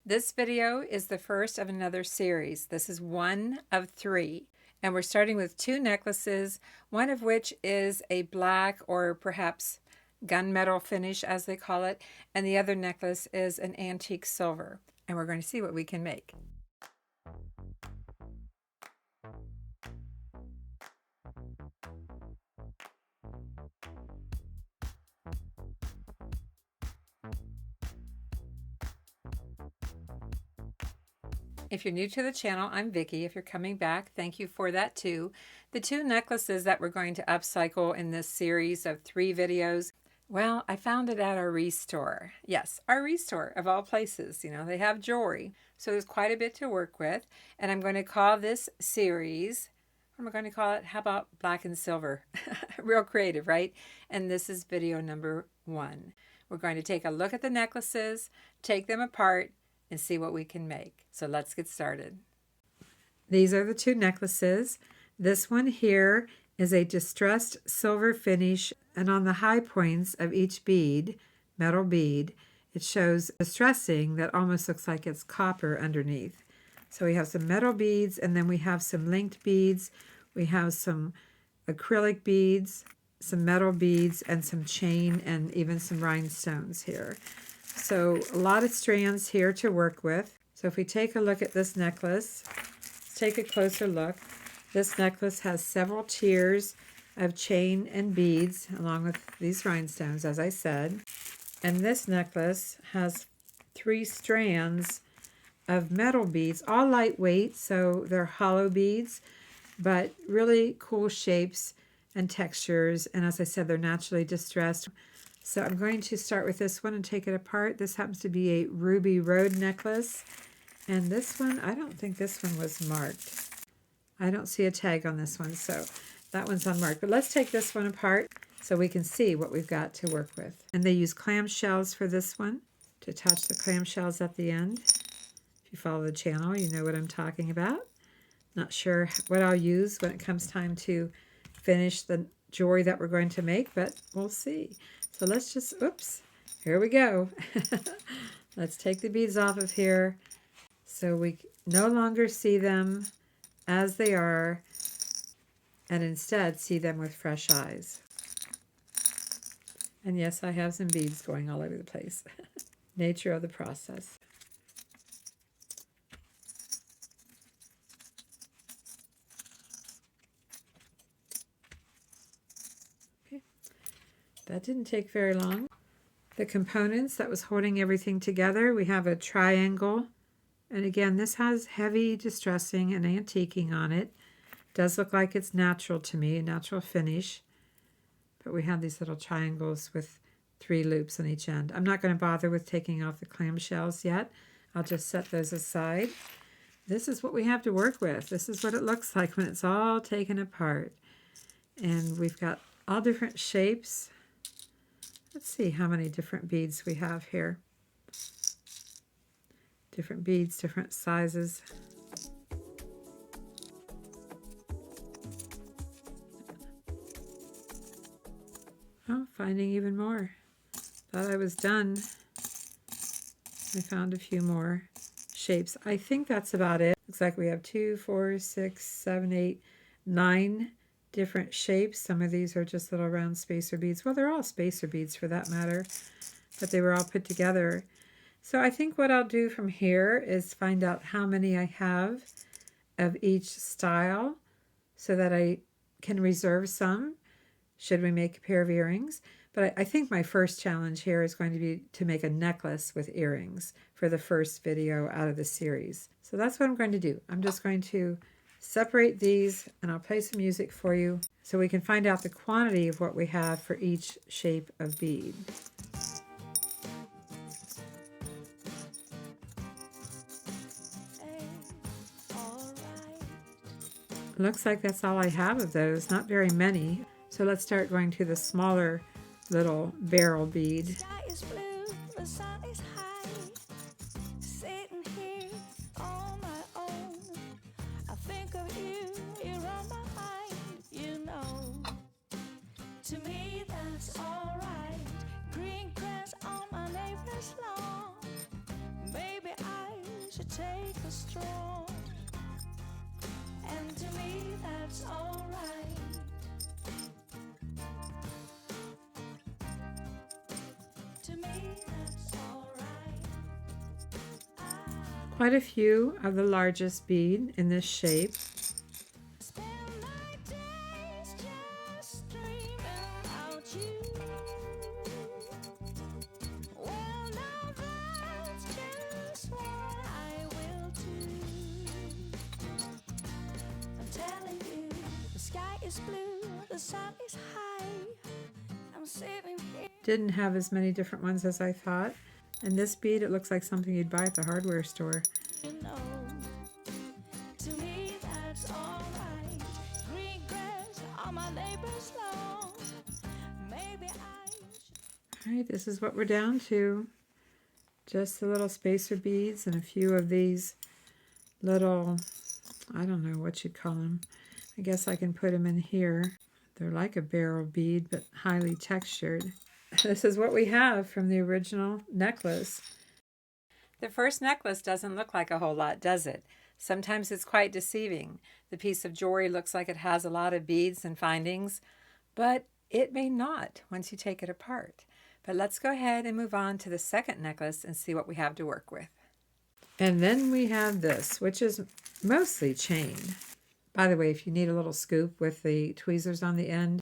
This video is the first of another series. This is one of three, and we're starting with two necklaces, one of which is a black or perhaps gunmetal finish as they call it, and the other necklace is an antique silver, and we're going to see what we can make. If you're new to the channel, I'm Vicki. If you're coming back, thank you for that too. The two necklaces that we're going to upcycle in this series of 3 videos, well, I found it at our restore. Yes, our restore of all places. You know, they have jewelry. So there's quite a bit to work with. And I'm going to call this series, what am I going to call it? How about black and silver? Real creative, right? And this is video number 1. We're going to take a look at the necklaces, take them apart, and see what we can make. So let's get started. These are the two necklaces. This one here is a distressed silver finish, and on the high points of each bead, metal bead, it shows distressing that almost looks like it's copper underneath. So we have some metal beads, and then we have some linked beads. We have some acrylic beads, some metal beads, and some chain, and even some rhinestones here. So a lot of strands here to work with. So if we take a look at this necklace, let's take a closer look. This necklace has several tiers of chain and beads along with these rhinestones, as I said. And this necklace has 3 strands of metal beads, all lightweight, so they're hollow beads, but really cool shapes and textures. And as I said, they're naturally distressed. So I'm going to start with this one and take it apart. This happens to be a ruby road necklace. And this one, I don't think this one was marked. I don't see a tag on this one, so that one's unmarked. But let's take this one apart so we can see what we've got to work with. And they use clamshells for this one to attach the clamshells at the end. If you follow the channel, you know what I'm talking about. Not sure what I'll use when it comes time to finish the jewelry that we're going to make, but we'll see. So let's just, oops, here we go. Let's take the beads off of here so we no longer see them as they are and instead see them with fresh eyes. And yes, I have some beads going all over the place. Nature of the process. That didn't take very long. The components that was holding everything together, we have a triangle. And again, this has heavy distressing and antiquing on it. Does look like it's natural to me, a natural finish. But we have these little triangles with 3 loops on each end. I'm not going to bother with taking off the clamshells yet. I'll just set those aside. This is what we have to work with. This is what it looks like when it's all taken apart. And we've got all different shapes. Let's see how many different beads we have here. Different beads, different sizes. Oh, finding even more. Thought I was done. I found a few more shapes. I think that's about it. Looks like we have 2, 4, 6, 7, 8, 9 different shapes. Some of these are just little round spacer beads. Well, they're all spacer beads for that matter, but they were all put together. So I think what I'll do from here is find out how many I have of each style so that I can reserve some should we make a pair of earrings. But I think my first challenge here is going to be to make a necklace with earrings for the first video out of the series. So that's what I'm going to do. I'm just going to separate these, and I'll play some music for you so we can find out the quantity of what we have for each shape of bead. Looks like that's all I have of those, not very many. So let's start going to the smaller little barrel bead. To me that's alright. Green grass on my neighbor's lawn. Maybe I should take a stroll, and to me that's alright. To me that's alright. Quite a few of the largest bead in this shape. Spend my days just dreaming about you. Well, now that's just what I will do. I'm telling you, the sky is blue, the sun is high. I'm sitting here. Didn't have as many different ones as I thought. And this bead, it looks like something you'd buy at the hardware store. You know, to me that's alright. Green grass on my neighbor's lawn. Maybe I should. All right, this is what we're down to. Just the little spacer beads and a few of these little, I don't know what you'd call them. I guess I can put them in here. They're like a barrel bead, but highly textured. This is what we have from the original necklace. The first necklace doesn't look like a whole lot, does it? Sometimes it's quite deceiving. The piece of jewelry looks like it has a lot of beads and findings, but it may not once you take it apart. But let's go ahead and move on to the second necklace and see what we have to work with. And then we have this, which is mostly chain. By the way, if you need a little scoop with the tweezers on the end,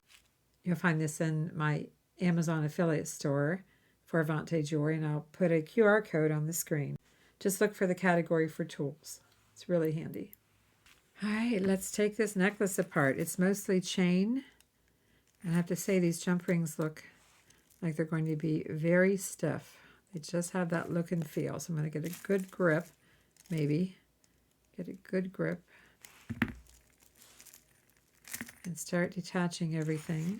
you'll find this in my Amazon affiliate store for Avante jewelry, and I'll put a QR code on the screen. Just look for the category for tools. It's really handy. All right, let's take this necklace apart. It's mostly chain. And I have to say these jump rings look like they're going to be very stiff. They just have that look and feel. So I'm going to get a good grip, maybe. Get a good grip. And start detaching everything.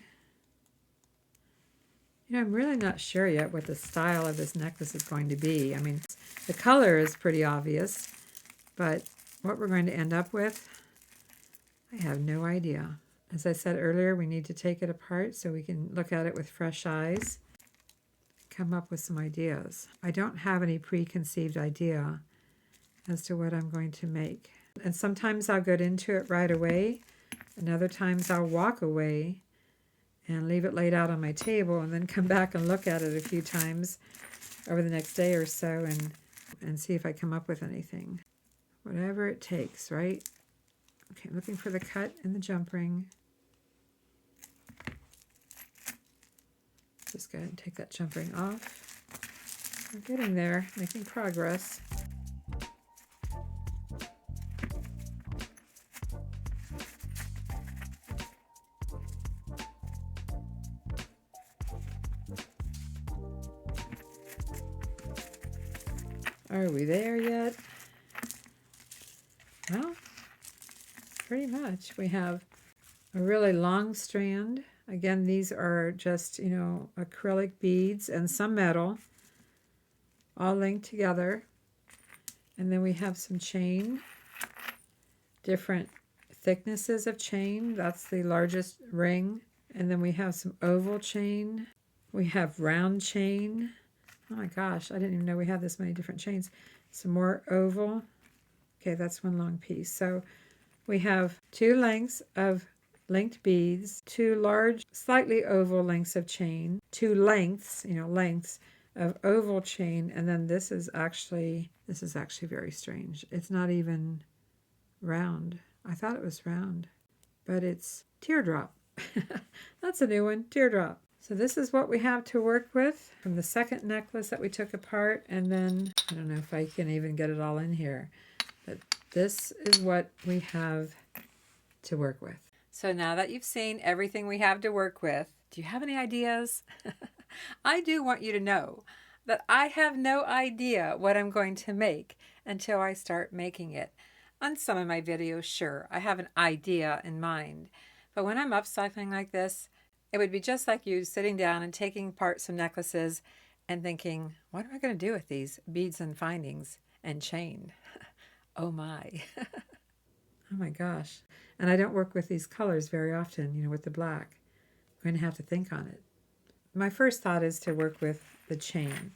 You know, I'm really not sure yet what the style of this necklace is going to be. I mean, the color is pretty obvious, but what we're going to end up with, I have no idea. As I said earlier, we need to take it apart so we can look at it with fresh eyes, come up with some ideas. I don't have any preconceived idea as to what I'm going to make. And sometimes I'll get into it right away, and other times I'll walk away and leave it laid out on my table and then come back and look at it a few times over the next day or so and see if I come up with anything. Whatever it takes, right? Okay, looking for the cut in the jump ring. Just go ahead and take that jump ring off. We're getting there, making progress. Are we there yet? Well, pretty much. We have a really long strand. Again, these are just, you know, acrylic beads and some metal, all linked together. And then we have some chain, different thicknesses of chain. That's the largest ring. And then we have some oval chain. We have round chain. Oh my gosh, I didn't even know we had this many different chains. Some more oval. Okay, that's one long piece. So we have two lengths of linked beads, two large, slightly oval lengths of chain, two lengths, lengths of oval chain, and then this is actually very strange. It's not even round. I thought it was round, but it's teardrop. That's a new one, teardrop. So this is what we have to work with from the second necklace that we took apart, and then I don't know if I can even get it all in here, but this is what we have to work with. So now that you've seen everything we have to work with, do you have any ideas? I do want you to know that I have no idea what I'm going to make until I start making it. On some of my videos, sure, I have an idea in mind, but when I'm upcycling like this, it would be just like you sitting down and taking apart some necklaces and thinking, what am I going to do with these beads and findings and chain? Oh my. Oh my gosh. And I don't work with these colors very often, with the black. I'm going to have to think on it. My first thought is to work with the chain.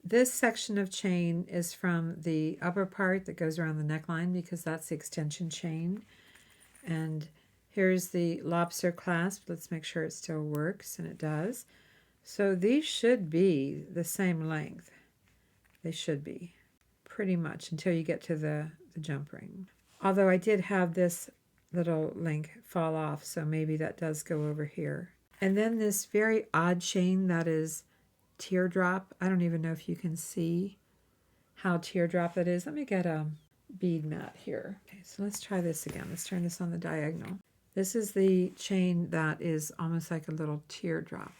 This section of chain is from the upper part that goes around the neckline because that's the extension chain. And here's the lobster clasp. Let's make sure it still works, and it does. So these should be the same length. They should be, pretty much, until you get to the jump ring. Although I did have this little link fall off, so maybe that does go over here. And then this very odd chain that is teardrop. I don't even know if you can see how teardrop it is. Let me get a bead mat here. Okay, so let's try this again. Let's turn this on the diagonal. This is the chain that is almost like a little teardrop.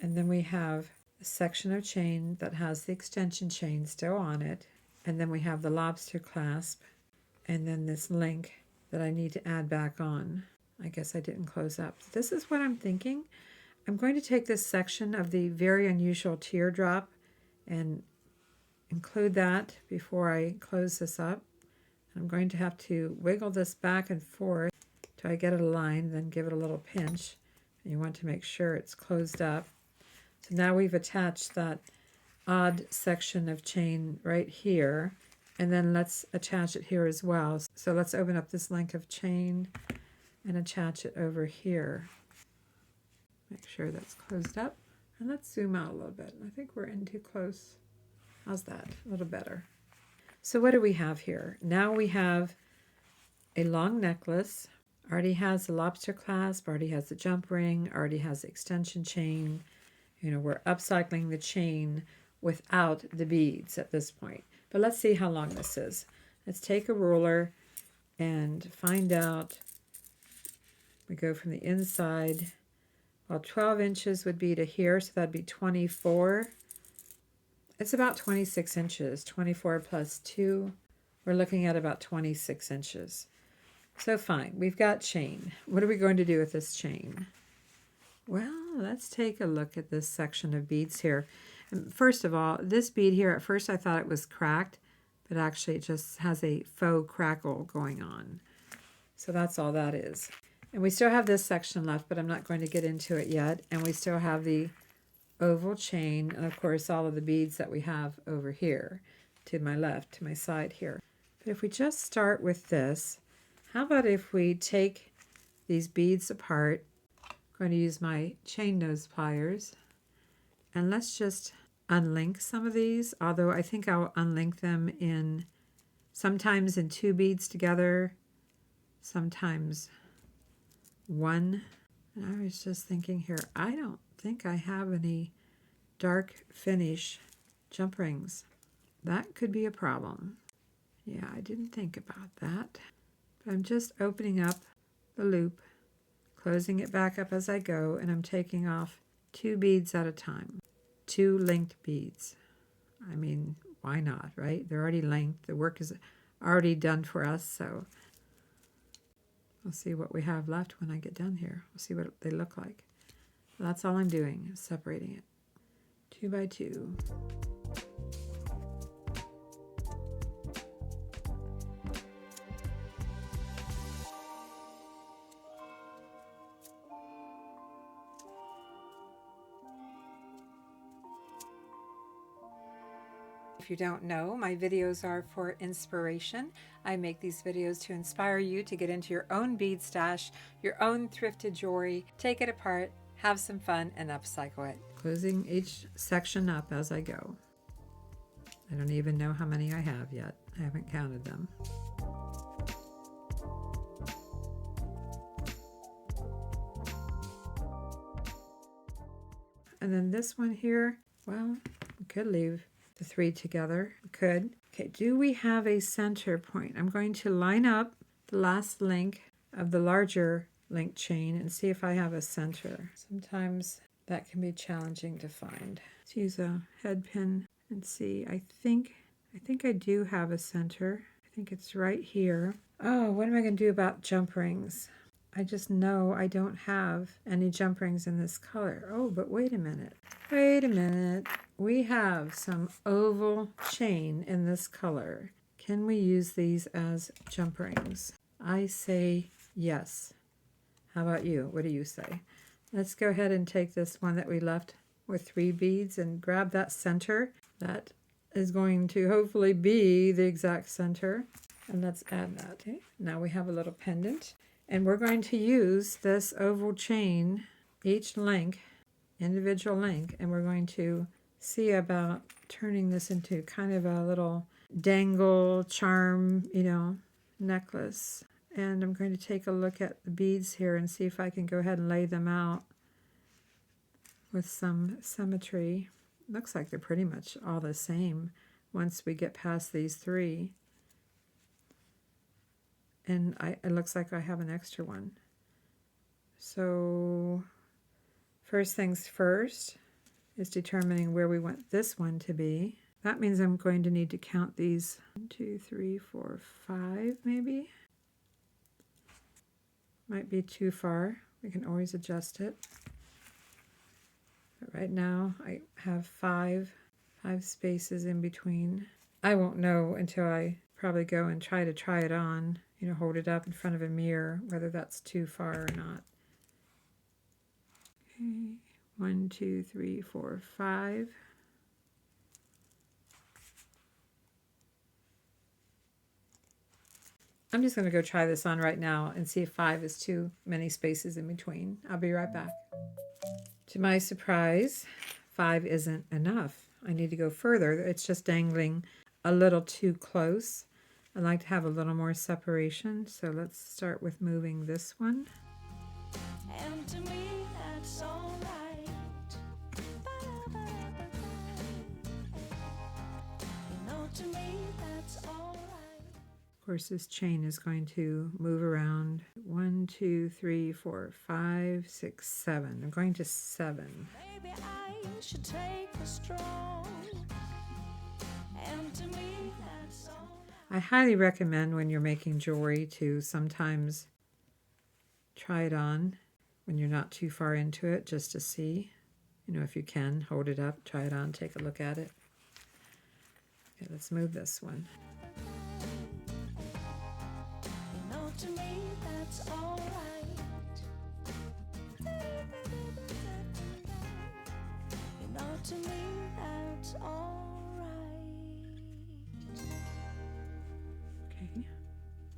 And then we have a section of chain that has the extension chain still on it. And then we have the lobster clasp. And then this link that I need to add back on. I guess I didn't close up. This is what I'm thinking. I'm going to take this section of the very unusual teardrop and include that before I close this up. I'm going to have to wiggle this back and forth till I get it aligned, then give it a little pinch. And you want to make sure it's closed up. So now we've attached that odd section of chain right here, and then let's attach it here as well. So let's open up this link of chain and attach it over here. Make sure that's closed up. And let's zoom out a little bit. I think we're in too close. How's that? A little better. So what do we have here? Now we have a long necklace. Already has the lobster clasp, already has the jump ring, already has the extension chain. You know, we're upcycling the chain without the beads at this point. But let's see how long this is. Let's take a ruler and find out. We go from the inside. Well, 12 inches would be to here, so that'd be 24. It's about 26 inches. 24 plus 2. We're looking at about 26 inches. So fine, we've got chain. What are we going to do with this chain? Well, let's take a look at this section of beads here. And first of all, this bead here, at first I thought it was cracked, but actually it just has a faux crackle going on. So that's all that is. And we still have this section left, but I'm not going to get into it yet. And we still have the oval chain, and of course all of the beads that we have over here to my left, to my side here. But if we just start with this, how about if we take these beads apart? I'm going to use my chain nose pliers, and let's just unlink some of these, although I think I'll unlink them in sometimes in 2 beads together, sometimes 1. And I was just thinking here, I don't think I have any dark finish jump rings. That could be a problem. Yeah, I didn't think about that. But I'm just opening up the loop, closing it back up as I go, and I'm taking off 2 beads at a time. 2 linked beads. I mean, why not, right? They're already linked. The work is already done for us, so we'll see what we have left when I get done here. We'll see what they look like. That's all I'm doing, is separating it. 2 by 2. If you don't know, my videos are for inspiration. I make these videos to inspire you to get into your own bead stash, your own thrifted jewelry, take it apart, have some fun, and upcycle it. Closing each section up as I go. I don't even know how many I have yet. I haven't counted them. And then this one here, well, we could leave the 3 together. We could. Okay, do we have a center point? I'm going to line up the last link of the larger link chain and see if I have a center. Sometimes that can be challenging to find. Let's use a head pin and see. I think I do have a center. I think it's right here. Oh, what am I going to do about jump rings? I just know I don't have any jump rings in this color. Oh, but wait a minute. Wait a minute. We have some oval chain in this color. Can we use these as jump rings? I say yes. How about you? What do you say? Let's go ahead and take this one that we left with 3 beads and grab that center. That is going to hopefully be the exact center. And let's add that. Okay, now we have a little pendant. And we're going to use this oval chain, each link, individual link, and we're going to see about turning this into kind of a little dangle charm, necklace. And I'm going to take a look at the beads here and see if I can go ahead and lay them out with some symmetry. Looks like they're pretty much all the same once we get past these three. And it looks like I have an extra one. So first things first is determining where we want this one to be. That means I'm going to need to count these 1, 2, 3, 4, 5 maybe. Might be too far. We can always adjust it. But right now I have five spaces in between. I won't know until I probably go and try it on, hold it up in front of a mirror, whether that's too far or not. Okay, 1, 2, 3, 4, 5. I'm just going to go try this on right now and see if 5 is too many spaces in between. I'll be right back. To my surprise, 5 isn't enough. I need to go further. It's just dangling a little too close. I like to have a little more separation, so let's start with moving this one. And to me, that's all right. To me, that's all right. Of course, this chain is going to move around. 1, 2, 3, 4, 5, 6, 7. I'm going to 7. Maybe I should take the straw. And to me, that's all right. I highly recommend when you're making jewelry to sometimes try it on when you're not too far into it, just to see. If you can, hold it up, try it on, take a look at it. Okay, let's move this one. To me, that's all right. To me, that's all right. Okay.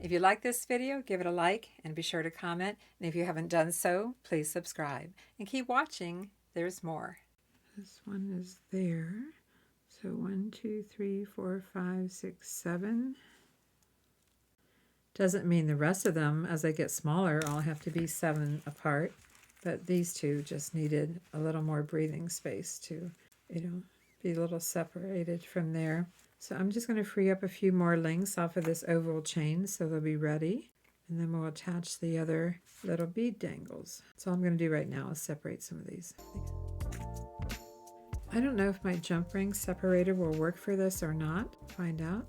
If you like this video, give it a like and be sure to comment. And if you haven't done so, please subscribe. And keep watching. There's more. This one is there. So 1, 2, 3, 4, 5, 6, 7. Doesn't mean the rest of them, as they get smaller, all have to be 7 apart. But these two just needed a little more breathing space to, be a little separated from there. So I'm just going to free up a few more links off of this oval chain so they'll be ready. And then we'll attach the other little bead dangles. So all I'm going to do right now is separate some of these. I don't know if my jump ring separator will work for this or not. Find out.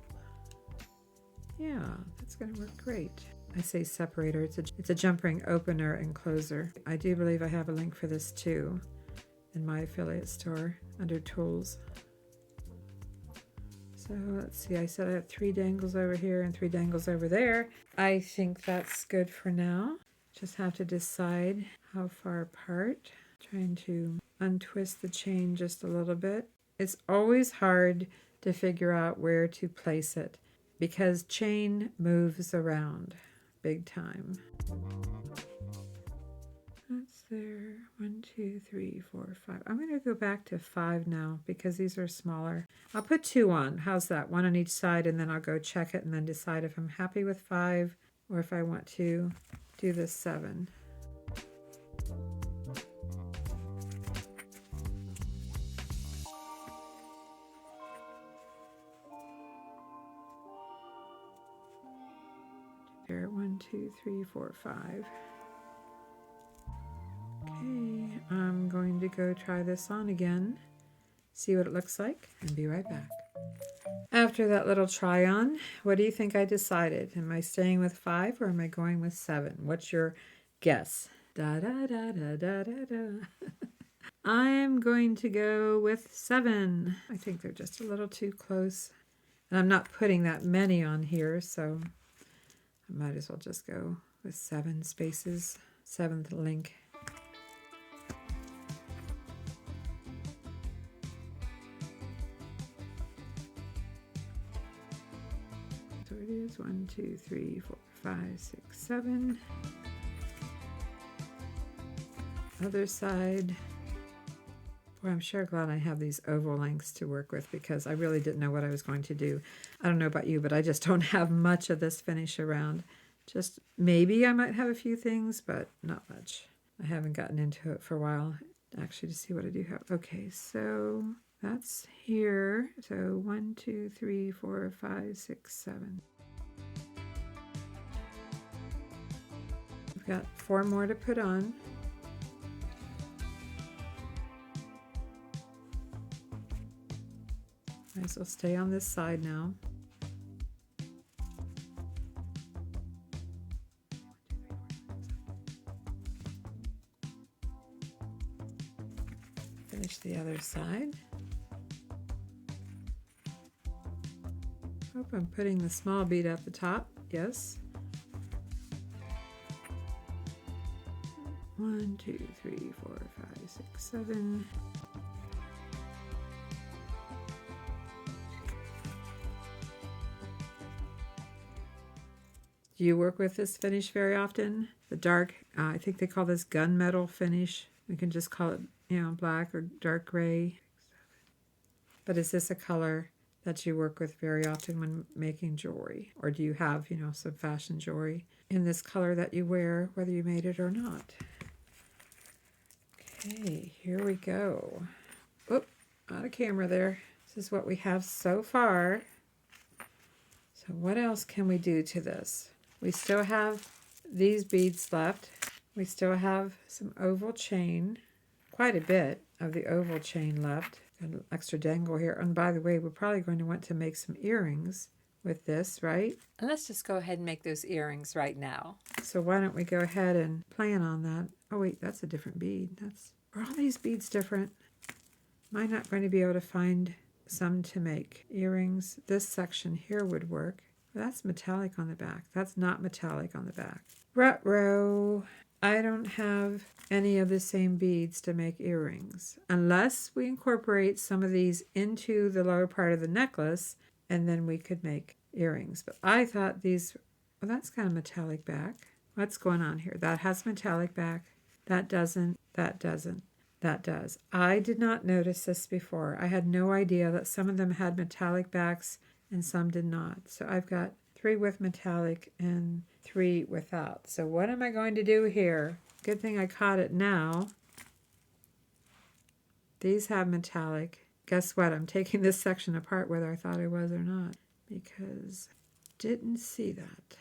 Yeah, that's going to work great. I say separator, it's a jump ring opener and closer. I do believe I have a link for this too in my affiliate store under tools. So let's see, I said I have 3 dangles over here and 3 dangles over there. I think that's good for now. Just have to decide how far apart. Trying to untwist the chain just a little bit. It's always hard to figure out where to place it because chain moves around big time. That's there. 1, 2, 3, 4, 5. I'm going to go back to 5 now because these are smaller. I'll put 2 on. How's that? 1 on each side, and then I'll go check it and then decide if I'm happy with 5 or if I want to do this 7. There, 1, 2, 3, 4, 5. Okay, I'm going to go try this on again, see what it looks like, and be right back. After that little try on, what do you think I decided? Am I staying with 5 or am I going with 7? What's your guess? Da da da da da da da. I'm going to go with 7. I think they're just a little too close. And I'm not putting that many on here, so I might as well just go with 7 spaces, 7th link. So it is 1, 2, 3, 4, 5, 6, 7. Other side. Boy, I'm sure glad I have these oval lengths to work with because I really didn't know what I was going to do. I don't know about you, but I just don't have much of this finish around. Just maybe I might have a few things, but not much. I haven't gotten into it for a while, actually, to see what I do have. Okay, so that's here. So 1, 2, 3, 4, 5, 6, 7. I've got 4 more to put on. Might as well stay on this side now. Finish the other side. Hope I'm putting the small bead at the top. Yes. 1, 2, 3, 4, 5, 6, 7. Do you work with this finish very often? The dark, I think they call this gunmetal finish. We can just call it, black or dark gray. But is this a color that you work with very often when making jewelry? Or do you have, some fashion jewelry in this color that you wear, whether you made it or not? Okay, here we go. Oop, out of camera there. This is what we have so far. So what else can we do to this? We still have these beads left. We still have some oval chain, quite a bit of the oval chain left. An extra dangle here. And by the way, we're probably going to want to make some earrings with this, right? And let's just go ahead and make those earrings right now. So why don't we go ahead and plan on that? Oh wait, that's a different bead. Are all these beads different? Am I not going to be able to find some to make earrings? This section here would work. That's metallic on the back. That's not metallic on the back. Ruh-roh. I don't have any of the same beads to make earrings. Unless we incorporate some of these into the lower part of the necklace, and then we could make earrings. But I thought these, well, that's kind of metallic back. What's going on here? That has metallic back. That doesn't. That doesn't. That does. I did not notice this before. I had no idea that some of them had metallic backs and some did not. So I've got 3 with metallic and 3 without. So what am I going to do here? Good thing I caught it now. These have metallic. Guess what? I'm taking this section apart whether I thought I was or not because I didn't see that.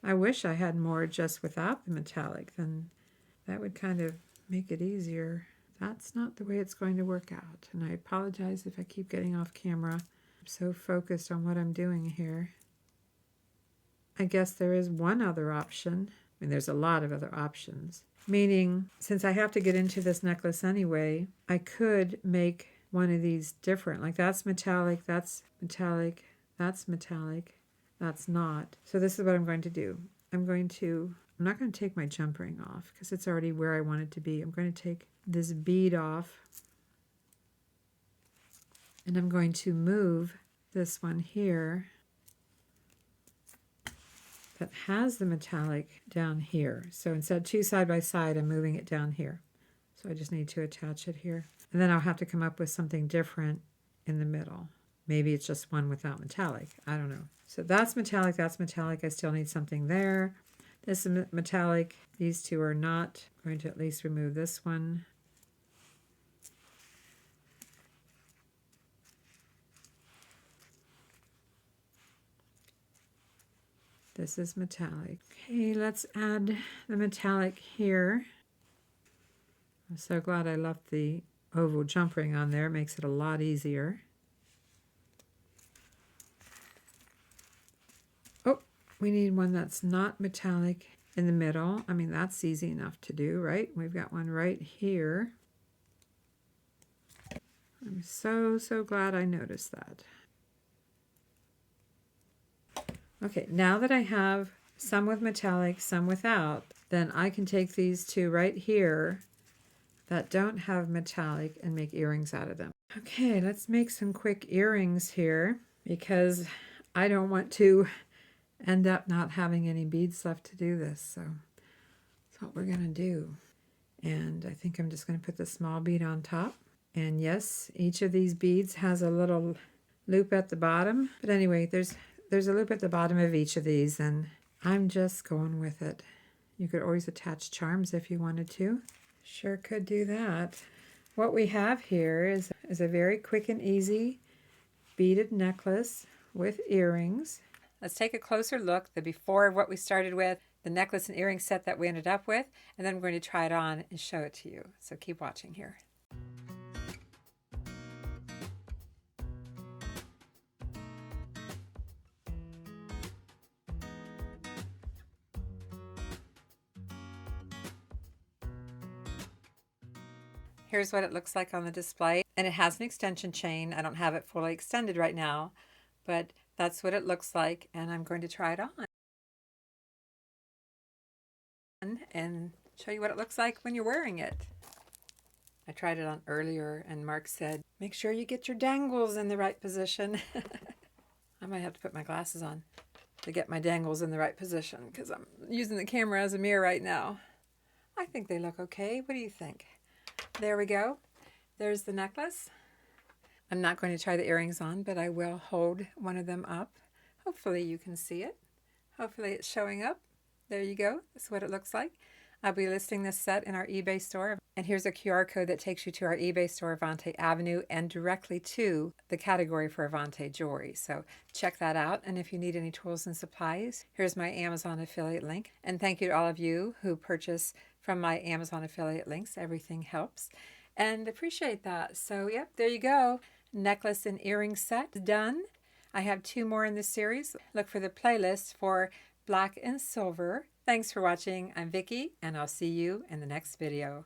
I wish I had more just without the metallic. Then that would kind of make it easier. That's not the way it's going to work out. And I apologize if I keep getting off camera. I'm so focused on what I'm doing here. I guess there is one other option. I mean, there's a lot of other options. Meaning, since I have to get into this necklace anyway, I could make one of these different. Like that's metallic, that's metallic, that's metallic, that's not. So this is what I'm going to do. I'm not going to take my jump ring off because it's already where I want it to be. I'm going to take this bead off and I'm going to move this one here that has the metallic down here. So instead of 2 side by side, I'm moving it down here. So I just need to attach it here. And then I'll have to come up with something different in the middle. Maybe it's just one without metallic. I don't know. So that's metallic, that's metallic. I still need something there. This is metallic. These two are not. I'm going to at least remove this one. This is metallic. Okay, let's add the metallic here. I'm so glad I left the oval jump ring on there. It makes it a lot easier. Oh, we need one that's not metallic in the middle. I mean, that's easy enough to do, right? We've got one right here. I'm so glad I noticed that. Okay, now that I have some with metallic, some without, then I can take these two right here that don't have metallic and make earrings out of them. Okay, let's make some quick earrings here because I don't want to end up not having any beads left to do this. So that's what we're going to do. And I think I'm just going to put the small bead on top. And yes, each of these beads has a little loop at the bottom. But anyway, there's a loop at the bottom of each of these, and I'm just going with it. You could always attach charms if you wanted to. Sure could do that. What we have here is a very quick and easy beaded necklace with earrings. Let's take a closer look, the before of what we started with, the necklace and earring set that we ended up with, and then I'm going to try it on and show it to you. So keep watching here. Here's what it looks like on the display, and it has an extension chain. I don't have it fully extended right now, but that's what it looks like, and I'm going to try it on and show you what it looks like when you're wearing it. I tried it on earlier, and Mark said, make sure you get your dangles in the right position. I might have to put my glasses on to get my dangles in the right position because I'm using the camera as a mirror right now. I think they look okay. What do you think? There we go. There's the necklace. I'm not going to try the earrings on, but I will hold one of them up. Hopefully you can see it. Hopefully it's showing up. There you go. That's what it looks like. I'll be listing this set in our eBay store. And here's a QR code that takes you to our eBay store, Avante Avenue, and directly to the category for Avante jewelry. So check that out. And if you need any tools and supplies, here's my Amazon affiliate link. And thank you to all of you who purchase from my Amazon affiliate links. Everything helps. And appreciate that. So, yep, there you go. Necklace and earring set done. I have 2 more in this series. Look for the playlist for black and silver. Thanks for watching. I'm Vicki, and I'll see you in the next video.